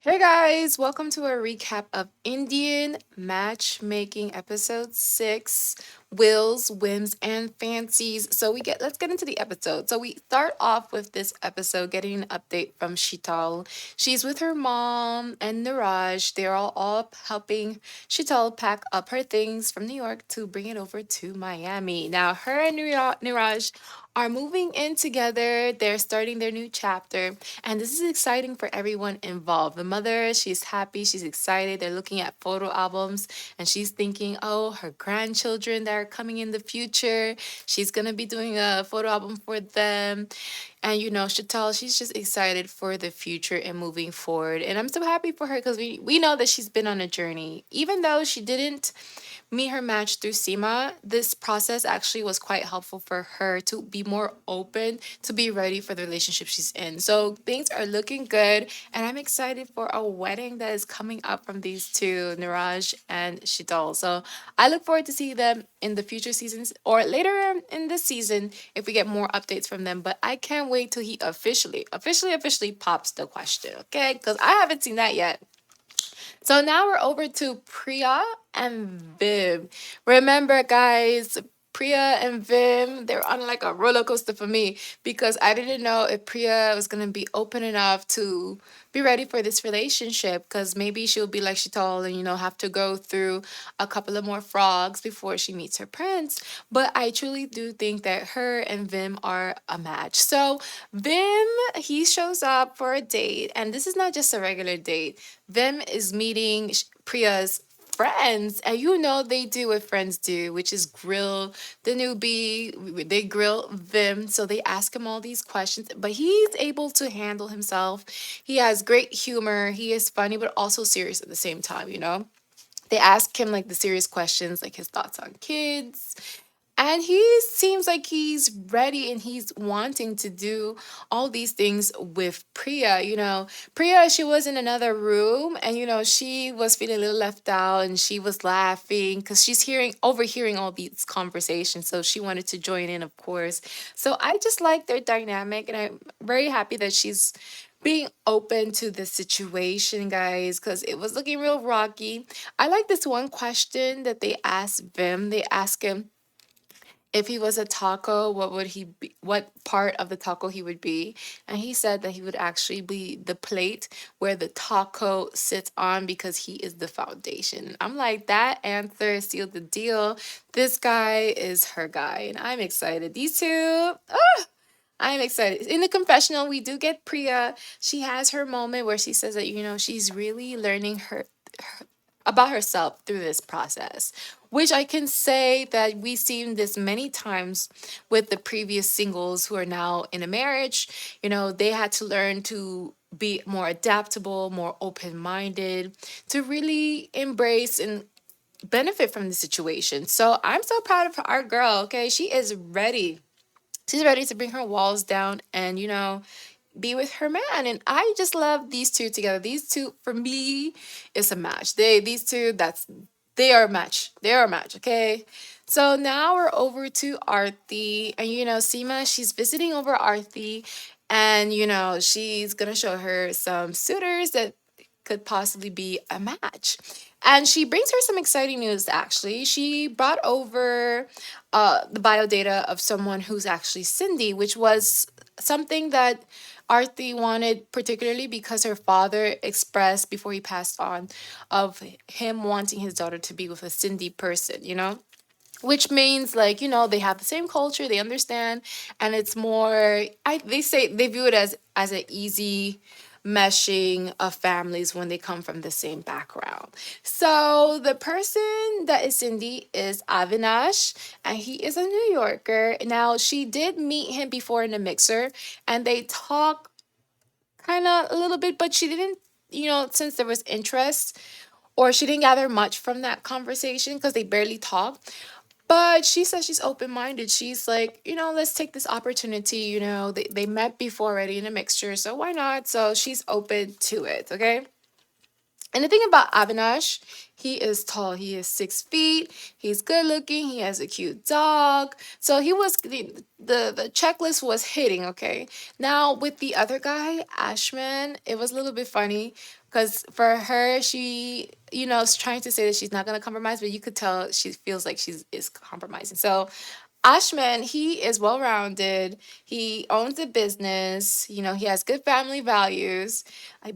Hey guys, welcome to a recap of Indian Matchmaking episode 6, Wills, Whims and Fancies. Let's get into the episode. So we start off with this episode getting an update from Shital. She's with her mom and Niraj. They're all helping Shital pack up her things from New York to bring it over to Miami. Now her and Niraj are moving in together. They're starting their new chapter. And this is exciting for everyone involved. The mother, she's happy, she's excited. They're looking at photo albums and she's thinking, oh, her grandchildren that are coming in the future, she's going to be doing a photo album for them. And Chantal, she's just excited for the future and moving forward. And I'm so happy for her because we know that she's been on a journey. Even though she didn't meet her match through SEMA, this process actually was quite helpful for her to be more open, to be ready for the relationship she's in. So things are looking good, and I'm excited for a wedding that is coming up from these two, Niraj and Shidal. So I look forward to see them in the future seasons or later in this season if we get more updates from them. But I can't wait till he officially pops the question, okay? Because I haven't seen that yet. So now we're over to Priya and Viv. Remember, guys, Priya and Vim, they're on like a roller coaster for me because I didn't know if Priya was gonna be open enough to be ready for this relationship because maybe she'll be like she told and have to go through a couple of more frogs before she meets her prince. But I truly do think that her and Vim are a match. So Vim, he shows up for a date, and this is not just a regular date. Vim is meeting Priya's friends, and they do what friends do, which is grill the newbie. They grill Vim, so they ask him all these questions, but he's able to handle himself. He has great humor. He is funny, but also serious at the same time. They ask him like the serious questions, like his thoughts on kids, and he seems like he's ready and he's wanting to do all these things with Priya. Priya, she was in another room and, she was feeling a little left out and she was laughing because she's overhearing all these conversations. So she wanted to join in, of course. So I just like their dynamic and I'm very happy that she's being open to the situation, guys, because it was looking real rocky. I like this one question that they asked Vim. They asked him, if he was a taco, what would he be? What part of the taco he would be? And he said that he would actually be the plate where the taco sits on because he is the foundation. I'm like, that answer sealed the deal. This guy is her guy, and I'm excited. These two, I'm excited. In the confessional, we do get Priya. She has her moment where she says that, she's really learning about herself through this process, which I can say that we've seen this many times with the previous singles who are now in a marriage. They had to learn to be more adaptable, more open minded, to really embrace and benefit from the situation. So I'm so proud of our girl, okay? She is ready. She's ready to bring her walls down and, be with her man. And I just love these two together. These two, for me, is a match. These two, they are a match. They are a match, okay? So now we're over to Arthi. And Seema, she's visiting over Arthi. And she's gonna show her some suitors that could possibly be a match. And she brings her some exciting news actually. She brought over the bio data of someone who's actually Cindy, which was something that Arthi wanted particularly because her father expressed before he passed on of him wanting his daughter to be with a Cindy person. Which means like, they have the same culture, they understand, and it's more they say they view it as an easy meshing of families when they come from the same background. So the person that is Cindy is Avinash, and he is a New Yorker. Now she did meet him before in a mixer, and they talk kind of a little bit, but she didn't, since there was interest, or she didn't gather much from that conversation because they barely talked. But she says she's open minded. She's like, let's take this opportunity. They met before already in a mixture, so why not? So she's open to it, okay? And the thing about Avinash, he is tall. He is 6 feet. He's good looking. He has a cute dog. So he was the checklist was hitting. Okay. Now with the other guy, Ashman, it was a little bit funny because for her, she is trying to say that she's not gonna compromise, but you could tell she feels like she's is compromising. So Ashman, he is well rounded. He owns a business. He has good family values.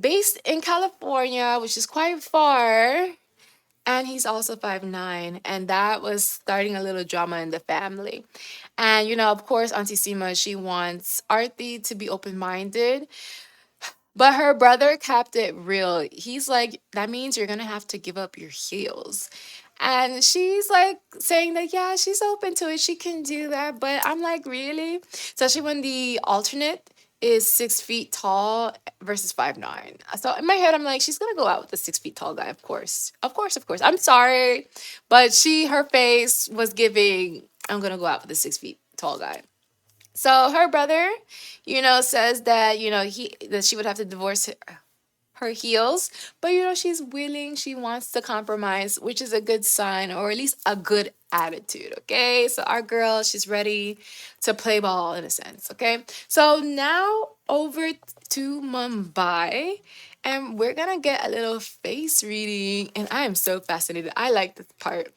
Based in California, which is quite far. And he's also 5'9". And that was starting a little drama in the family. And, of course, Auntie Sima, she wants Arti to be open minded. But her brother kept it real. He's like, that means you're going to have to give up your heels. And she's like saying that, yeah, she's open to it. She can do that. But I'm like, really? Especially when the alternate is 6 feet tall versus 5'9". So in my head, I'm like, she's going to go out with the 6 feet tall guy, of course. Of course, of course. I'm sorry. But her face was giving, I'm going to go out with the 6 feet tall guy. So her brother, says that, that she would have to divorce her heels, but she's willing, she wants to compromise, which is a good sign, or at least a good attitude. Okay. So our girl, she's ready to play ball in a sense. Okay. So now over to Mumbai. And we're gonna get a little face reading, and I am so fascinated. I like this part.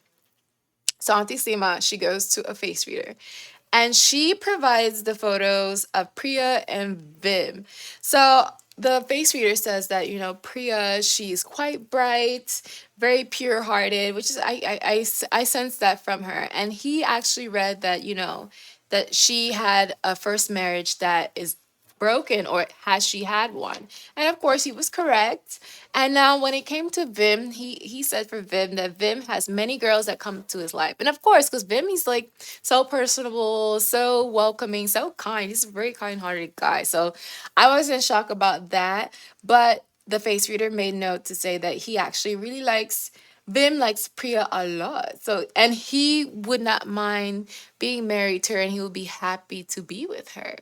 So Auntie Seema, she goes to a face reader and she provides the photos of Priya and Vim. So the face reader says that, Priya, she's quite bright, very pure hearted, which is, I sense that from her. And he actually read that, that she had a first marriage that is broken, or has she had one? And of course he was correct. And now when it came to Vim, he said for Vim that Vim has many girls that come to his life. And of course, because Vim, he's like so personable, so welcoming, so kind. He's a very kind-hearted guy. So I was in shock about that. But the face reader made note to say that he actually really likes Vim likes Priya a lot. So, and he would not mind being married to her, and he would be happy to be with her.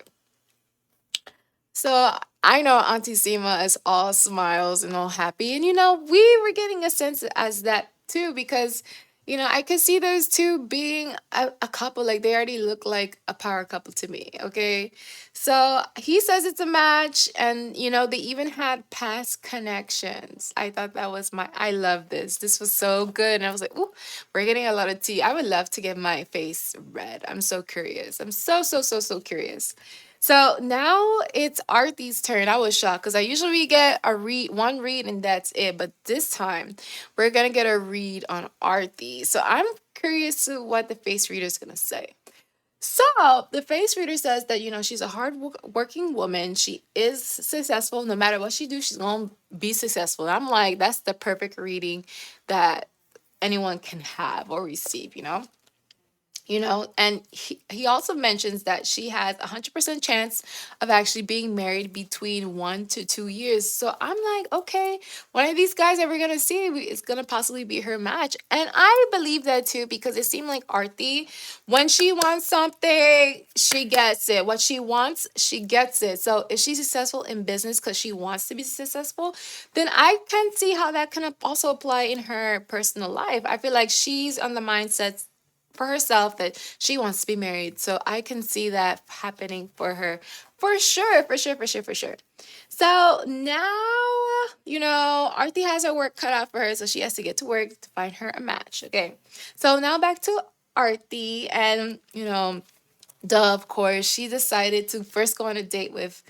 So I know Auntie Sima is all smiles and all happy. And we were getting a sense as that too, because I could see those two being a couple. Like they already look like a power couple to me. Okay. So he says it's a match, and they even had past connections. I thought that was I love this. This was so good. And I was like, ooh, we're getting a lot of tea. I would love to get my face read. I'm so curious. I'm so, so, so, so curious. So now it's Artie's turn. I was shocked because I usually get one read, and that's it. But this time we're gonna get a read on Artie. So I'm curious to what the face reader is gonna say. So the face reader says that she's a working woman. She is successful. No matter what she do, she's gonna be successful. And I'm like, that's the perfect reading that anyone can have or receive. And he also mentions that she has 100% chance of actually being married between 1 to 2 years. So I'm like, okay, one of these guys that we're gonna see is gonna possibly be her match. And I believe that too, because it seemed like Arti, when she wants something, she gets it. What she wants, she gets it. So if she's successful in business because she wants to be successful, then I can see how that can also apply in her personal life. I feel like she's on the mindset for herself that she wants to be married. So I can see that happening for her. For sure, for sure, for sure, for sure. So now, Arti has her work cut out for her, so she has to get to work to find her a match. Okay. So now back to Arti, and duh, of course, she decided to first go on a date with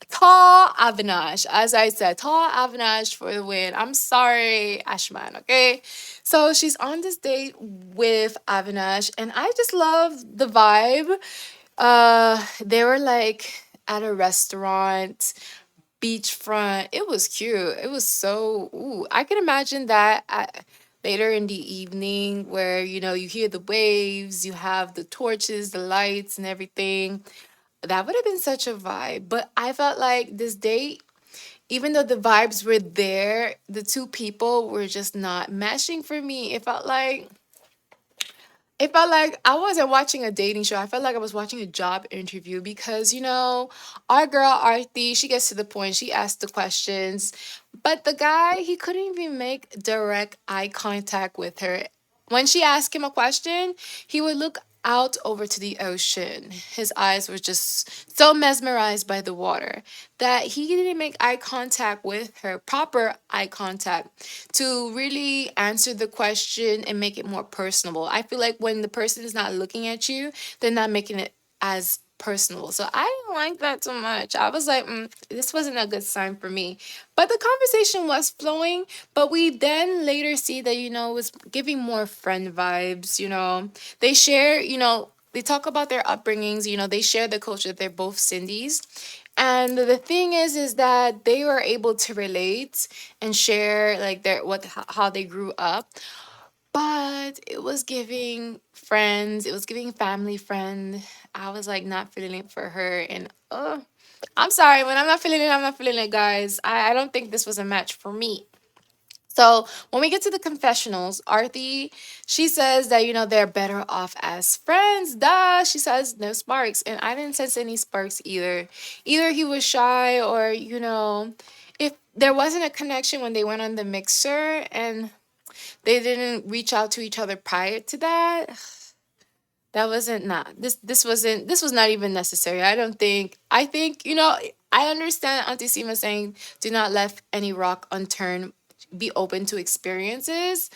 tall Avinash. As I said, tall Avinash for the win. I'm sorry, Ashman, okay? So she's on this date with Avinash, and I just love the vibe. They were like at a restaurant, beachfront. It was cute. It was so, ooh, I can imagine that later in the evening where, you hear the waves, you have the torches, the lights, and everything. That would have been such a vibe. But I felt like this date, even though the vibes were there, the two people were just not meshing for me. It felt like I wasn't watching a dating show. I felt like I was watching a job interview because, our girl Arti, she gets to the point. She asks the questions. But the guy, he couldn't even make direct eye contact with her. When she asked him a question, he would look out over to the ocean. His eyes were just so mesmerized by the water that he didn't make eye contact with her, proper eye contact, to really answer the question and make it more personable. I feel like when the person is not looking at you, they're not making it as personal. So I didn't like that too much. I was like, this wasn't a good sign for me. But the conversation was flowing, but we then later see that, it was giving more friend vibes, They share, they talk about their upbringings, they share the culture. They're both Cindy's. And the thing is that they were able to relate and share like how they grew up. But it was giving friends, it was giving family friend. I was like not feeling it for her. And I'm sorry, when I'm not feeling it, I'm not feeling it, guys. I don't think this was a match for me. So when we get to the confessionals, Arthi, she says that, they're better off as friends. Duh. She says no sparks. And I didn't sense any sparks either. Either he was shy or, if there wasn't a connection when they went on the mixer and they didn't reach out to each other prior to that, that wasn't not this was not even necessary. I think, I understand Auntie Sima saying do not let any rock unturned, be open to experiences,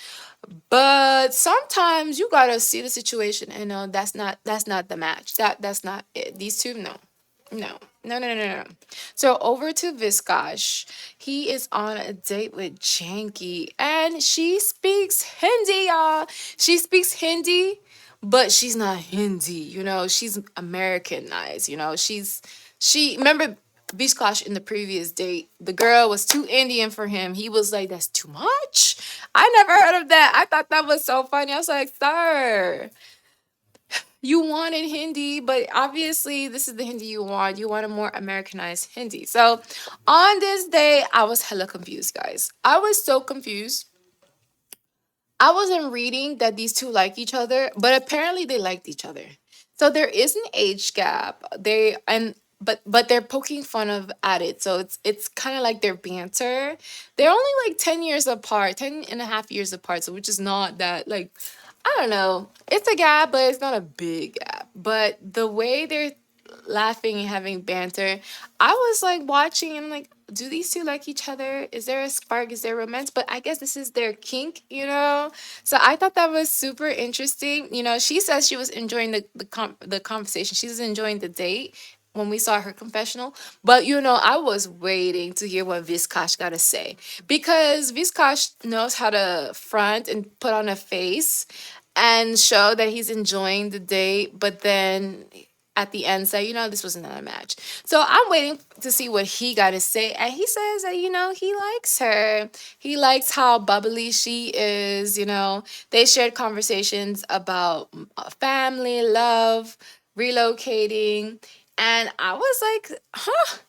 but sometimes you gotta see the situation and know that's not the match. That's not it. These two, no. No, no, no, no, no, no. So over to Viscash. He is on a date with Janky, and she speaks Hindi, y'all. She speaks Hindi, but she's not Hindi. She's Americanized. She remember Viscash in the previous date. The girl was too Indian for him. He was like, "That's too much." I never heard of that. I thought that was so funny. I was like, "Sir, you wanted Hindi, but obviously this is the Hindi you want. You want a more Americanized Hindi." So on this day, I was hella confused, guys. I was so confused. I wasn't reading that these two like each other, but apparently they liked each other. So there is an age gap. But they're poking fun of at it. So it's kind of like their banter. They're only like 10 years apart, 10 and a half years apart, so which is not that like I don't know. It's a gap, but it's not a big gap. But the way they're laughing and having banter, I was like watching and like, do these two like each other? Is there a spark? Is there romance? But I guess this is their kink. So I thought that was super interesting. She says she was enjoying the conversation. She was enjoying the date when we saw her confessional. But I was waiting to hear what Viscash got to say because Viscash knows how to front and put on a face and show that he's enjoying the date, but then at the end say, this was not a match. So I'm waiting to see what he got to say. And he says that, he likes her. He likes how bubbly she is. They shared conversations about family, love, relocating. And I was like, huh,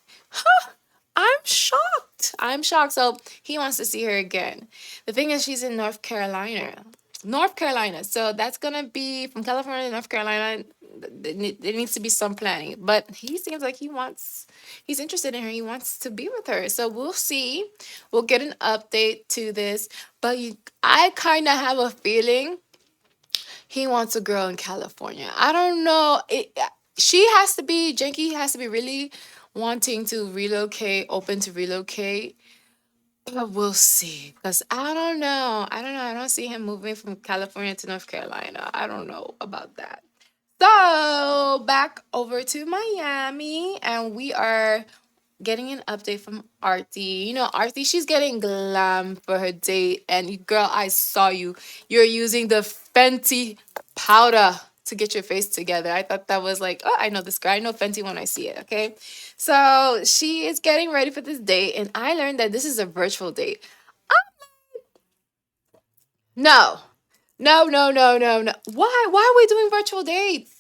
I'm shocked. I'm shocked. So he wants to see her again. The thing is, she's in North Carolina. North Carolina. So that's going to be from California to North Carolina. There needs to be some planning. But he seems like he's interested in her. He wants to be with her. So we'll see. We'll get an update to this. But I kind of have a feeling he wants a girl in California. I don't know. Janky has to be really wanting to relocate, open to relocate. But we'll see. Because I don't know. I don't know. I don't see him moving from California to North Carolina. I don't know about that. So back over to Miami, and we are getting an update from Arti. Arti, she's getting glam for her date. And girl, I saw you. You're using the Fenty powder to get your face together. I thought that was like, oh, I know this girl. I know Fenty when I see it. Okay. So she is getting ready for this date. And I learned that this is a virtual date. No. No, no, no, no, no. Why? Why are we doing virtual dates?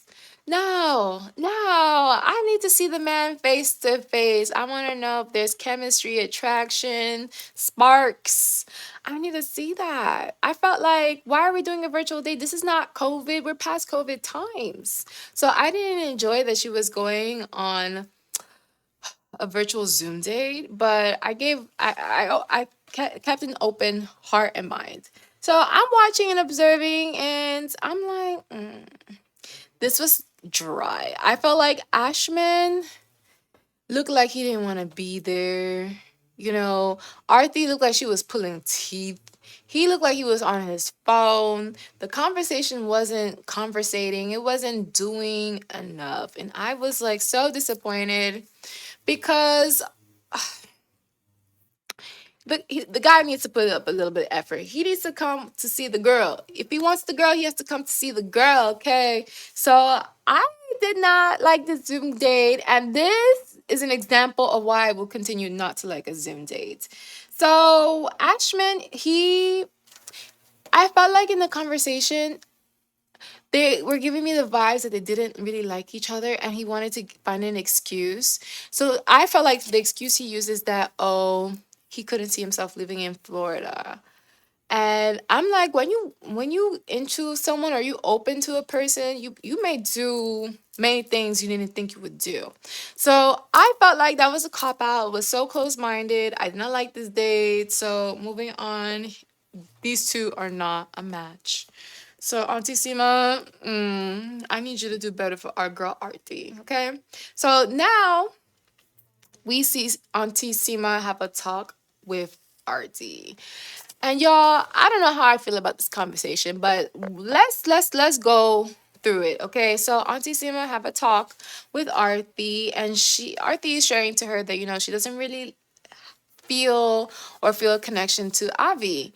No, no. I need to see the man face to face. I want to know if there's chemistry, attraction, sparks. I need to see that. I felt like, why are we doing a virtual date? This is not COVID. We're past COVID times. So I didn't enjoy that she was going on a virtual Zoom date, but I kept an open heart and mind. So I'm watching and observing, and I'm like, this was dry. I felt like Ashman looked like he didn't want to be there. You know, Arthi looked like she was pulling teeth. He looked like he was on his phone. The conversation wasn't conversating. It wasn't doing enough. And I was like so disappointed because the guy needs to put up a little bit of effort. He needs to come to see the girl. If he wants the girl, he has to come to see the girl, okay? So I did not like the Zoom date, and this is an example of why I will continue not to like a Zoom date. So Ashman, I felt like in the conversation, they were giving me the vibes that they didn't really like each other and he wanted to find an excuse. So I felt like the excuse he used is that, oh, he couldn't see himself living in Florida. And I'm like, when you into someone or you open to a person, you may do many things you didn't think you would do. So I felt like that was a cop out. It was so close minded. I did not like this date. So moving on, these two are not a match. So Auntie Sima, I need you to do better for our girl Artie, okay? So now we see Auntie Sima have a talk with Artie. And y'all, I don't know how I feel about this conversation, but let's go through it, okay? So Auntie Sima have a talk with Artie, and Artie is sharing to her that she doesn't really feel a connection to Avi.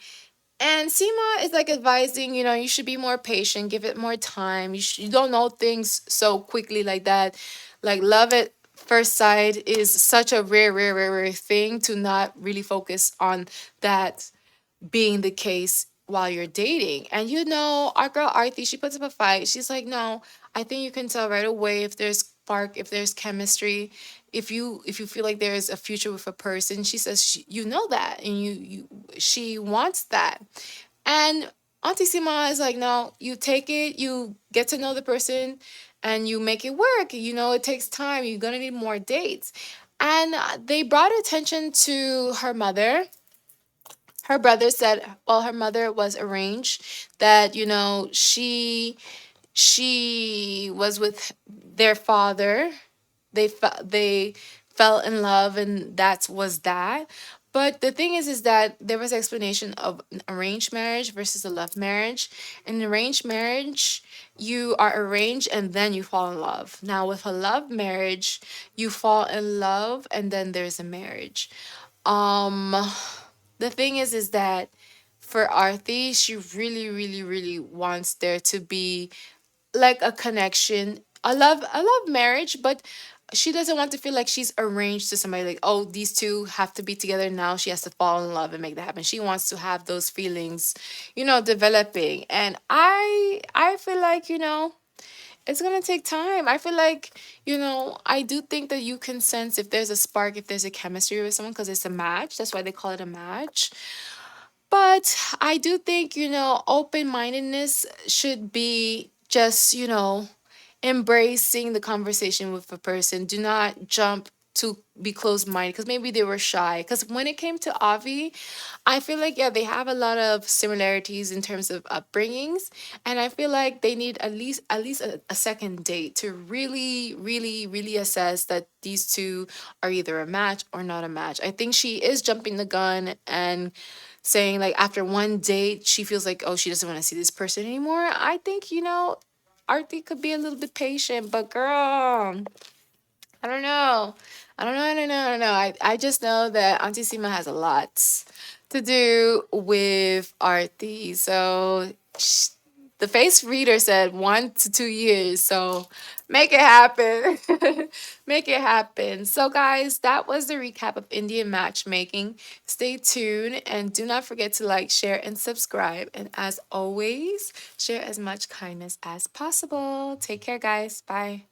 And Seema is like advising, you should be more patient, give it more time. You don't know things so quickly like that. Like love at first sight is such a rare thing to not really focus on that being the case while you're dating. And our girl Arthi, she puts up a fight. She's like, no, I think you can tell right away if there's spark, if there's chemistry, if you feel like there's a future with a person. She says you know that, and she wants that. And Auntie Sima is like, no, you take it, you get to know the person, and you make it work. It takes time. You're gonna need more dates. And they brought attention to her mother. Her brother said, well, her mother was arranged, that she was with their father. They fell in love, and that was that. But the thing is that there was explanation of an arranged marriage versus a love marriage. In an arranged marriage, you are arranged and then you fall in love. Now with a love marriage, you fall in love and then there's a marriage. um the thing is that for Arthi, she really, really, really wants there to be like a connection, a love marriage, but she doesn't want to feel like she's arranged to somebody, like, oh, these two have to be together now. She has to fall in love and make that happen. She wants to have those feelings, developing. And I feel like, it's gonna take time. I feel like, I do think that you can sense if there's a spark, if there's a chemistry with someone, because it's a match. That's why they call it a match. But I do think, open mindedness should be just, embracing the conversation with a person. Do not jump to be closed minded because maybe they were shy. Because when it came to Avi, I feel like, yeah, they have a lot of similarities in terms of upbringings. And I feel like they need at least a second date to really, really, really assess that these two are either a match or not a match. I think she is jumping the gun and saying, like, after one date she feels like, oh, she doesn't want to see this person anymore. I think, Artie could be a little bit patient, but girl, I don't know. I don't know. I just know that Auntie Sima has a lot to do with Artie. So the face reader said 1 to 2 years. So make it happen. Make it happen. So, guys, that was the recap of Indian matchmaking. Stay tuned and do not forget to like, share, and subscribe. And as always, share as much kindness as possible. Take care, guys. Bye.